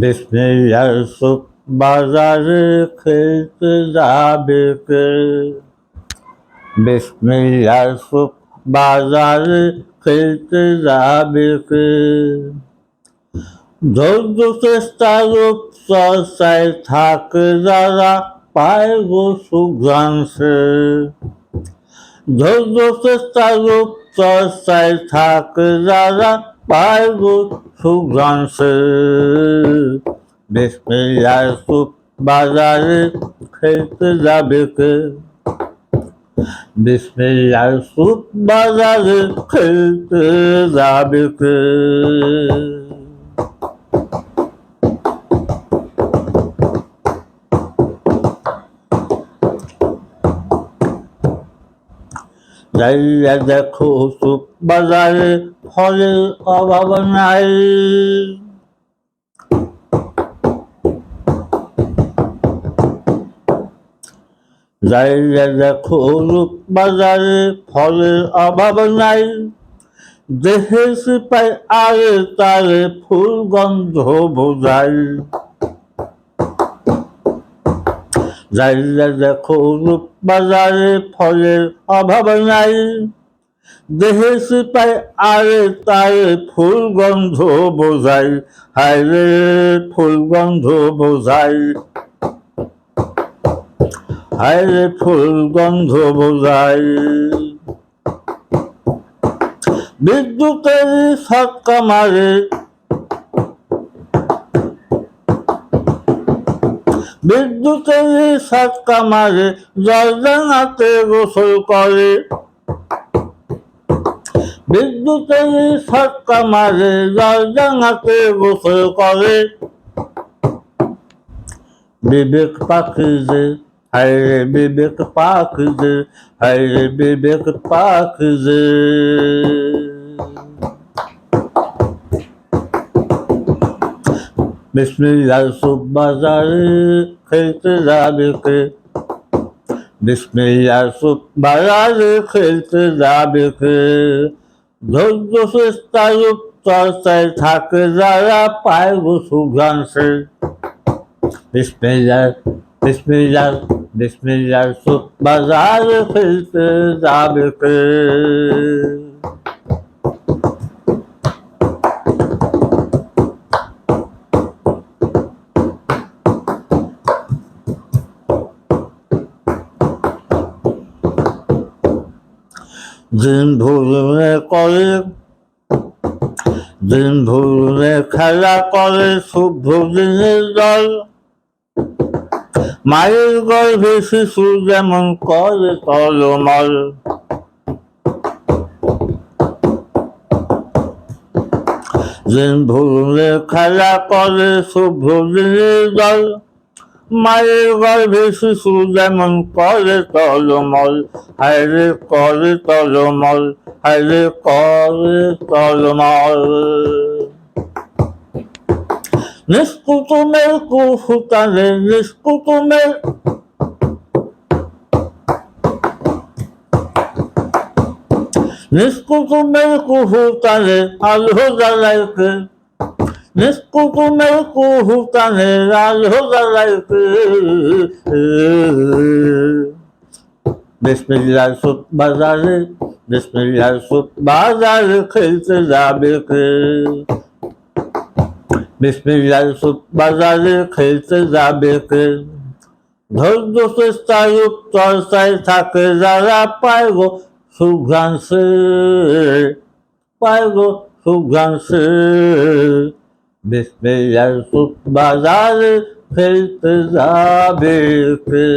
বিসমিল্লাহ সুখ বাজারে খেলতে যাবে কে? বিসমিল্লাহ সুখ বাজারে খেলতে যাবে কে? ধৈর্য চেষ্টার চর্চায় থাকে যারা পায় গো সুঘ্রাংশে। ধৈর্য চেষ্টার চর্চায় থাকে যারা পায় গো সুঘ্রাংশে। বিসমিল্লাহ সুখ বাজারে খেলতে যাবে কে? বিসমিল্লাহ সুখ বাজারে খেলতে যাবে কে? যাইয়া দেখো সুখ বাজারে ফলের অভাব নাই। যাইয়া দেখো সুখ বাজারে ফলের অভাব নাই। দেহে সিপাই আরে তারে ফুল গন্ধ বোঝাই। যাইয়া দেখো রূপ বাজারে ফলের অভাব নাই। দেহে সিপাই আরে তারে ফুল গন্ধ বোঝাই। হায় রে ফুল গন্ধ বোঝাই। হায় রে ফুল গন্ধ বোঝাই। বিদ্যুতের ছক্কা মারে। বিদ্যুতের ছক্কা মারে জলদাঙাতে গোসল করে। বিদ্যুতের ছক্কা মারে জলদাঙাতে গোসল করে। বিবেক পাখি যে হায় রে বিবেক পাখি যে হায় রে বিবেক পাখি যে। বিসমিল্লাহ সুখ বাজারে খেলতে যাবে কে? বিসমিল্লাহ সুখ বাজারে খেলতে যাবে কে? ধৈর্য চেষ্টার চর্চায় থাকে যারা পায় গো সুঘ্রাংশে। বিসমিল্লাহ বিসমিল্লাহ বিসমিল্লাহ সুখ বাজারে খেলতে যাবে কে? দিন ভুলে করে দিন ভুলে খেলা করে শুভ্র দিনের দল। মায়ের গর্ভে শিশু যেমন করে টলমল। দিন ভুলে খেলা করে শুভ্র দিনের দল। মায়ের গর্ভে শিশু যেমন করে টলমল। হায় রে করে টলমল। হায় রে করে টলমল। নিষ্কুতুমের কুহুতালে নিষ্কুতুমের নিষ্কুতুমের কুহুতালে আলো জ্বালায় কে? নিষ্কুতুমের কুহুতালে আলো জ্বালায় কে? বিসমিল্লাহ সুখ বাজারে বিসমিল্লাহ সুখ বাজারে খেলতে যাবে কে? বিসমিল্লাহ সুখ বাজারে খেলতে যাবে কে? ধৈর্য চেষ্টার চর্চায় থাকে যারা পায় গো সুঘ্রাংশে। পায় গো সুঘ্রাংশে। বিসমিল্লাহ সুখ বাজারে খেলতে যাবে কে?